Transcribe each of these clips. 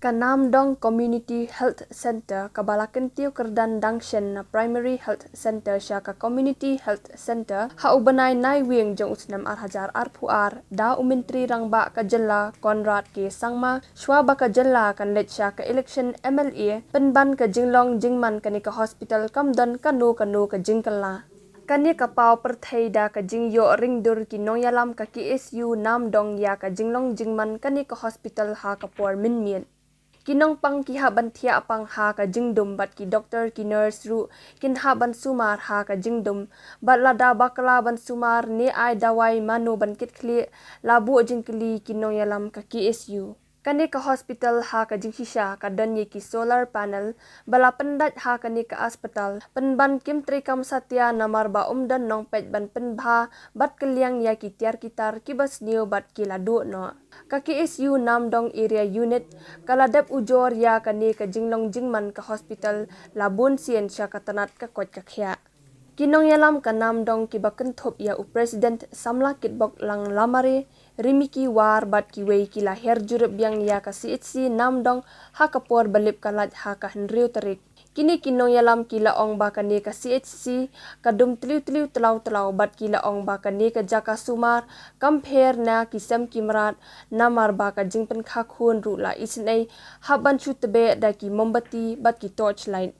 Kanamdong Community Health Center kabalakan tiu kerdan Dangshen na Primary Health Center siya ka Community Health Center ha ubanay nai wing jong usnam arhajar arpuar da umintri rangba ka jela Conrad ke sangma shwaba ka jela kan let siya ka election MLA penban ka jinglong jingman kani ka hospital kamdan kanu ka jingkala kani ka pau perthai da ka jingyo ringdur ki nongyalam ka KSU Namdong ya ka jinglong jingman kani ka hospital ha ka por minmien kinong pang kihaban thia apang ha ka jingdum bat ki doctor ki nurse ru kin haban sumar ha ka jingdum bat lada bakla ban sumar ne ai dawai manu ban kit khli labu jingkli kinong yalam ka KSU kani ka hospital ha ka jinghisha ka danye ki solar panel bala pendat ha kani ka hospital penban kim trikam satya namar ba umdan nong pet ban penbha bat keliang ya ki tiar kitar kibas new bat ki ladu no ka KSU Namdong area unit kaladap ujor ya kani ka jinglong jingman ka hospital labun sien sya katanat ka kot ka khya kinong yalam ka Namdong ki baken thop ya u president samla kitbok lang lamare rimiki war bat ki wei ki lahir jurup yang ya ka CHC Namdong ha ka por balip kalat ha ka henriu tarik kini kinong yalam kila ong ba kani ka CHC kadum tliu telau bat kila ong ba kani ka jaka sumar compare na kisam kimrat namar ba ka jingpen khakhun ru la isnei haban chutbe da ki mombati bat ki torchlight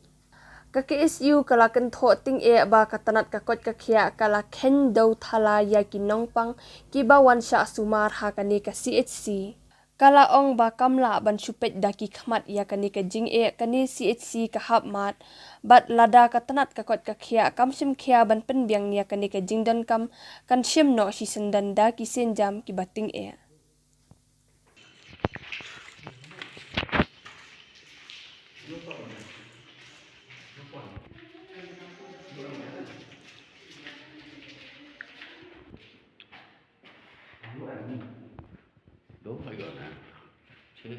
ka KSU kalakan tho ting e ba katanat ka kot ka khia kala khen do thala ya ki nongpang ki ba wan sha sumar ha kani ka CHC kala ong ba kamla ban chupet da ki khmat ya kani ka jing e kani CHC ka hap mat bat lada katanat ka kot ka khia kamsim khia ban pen biang ya kani ka jingdan kam kan shim no shi sendan da ki senjam ki bating e Đúng phải gọi là chế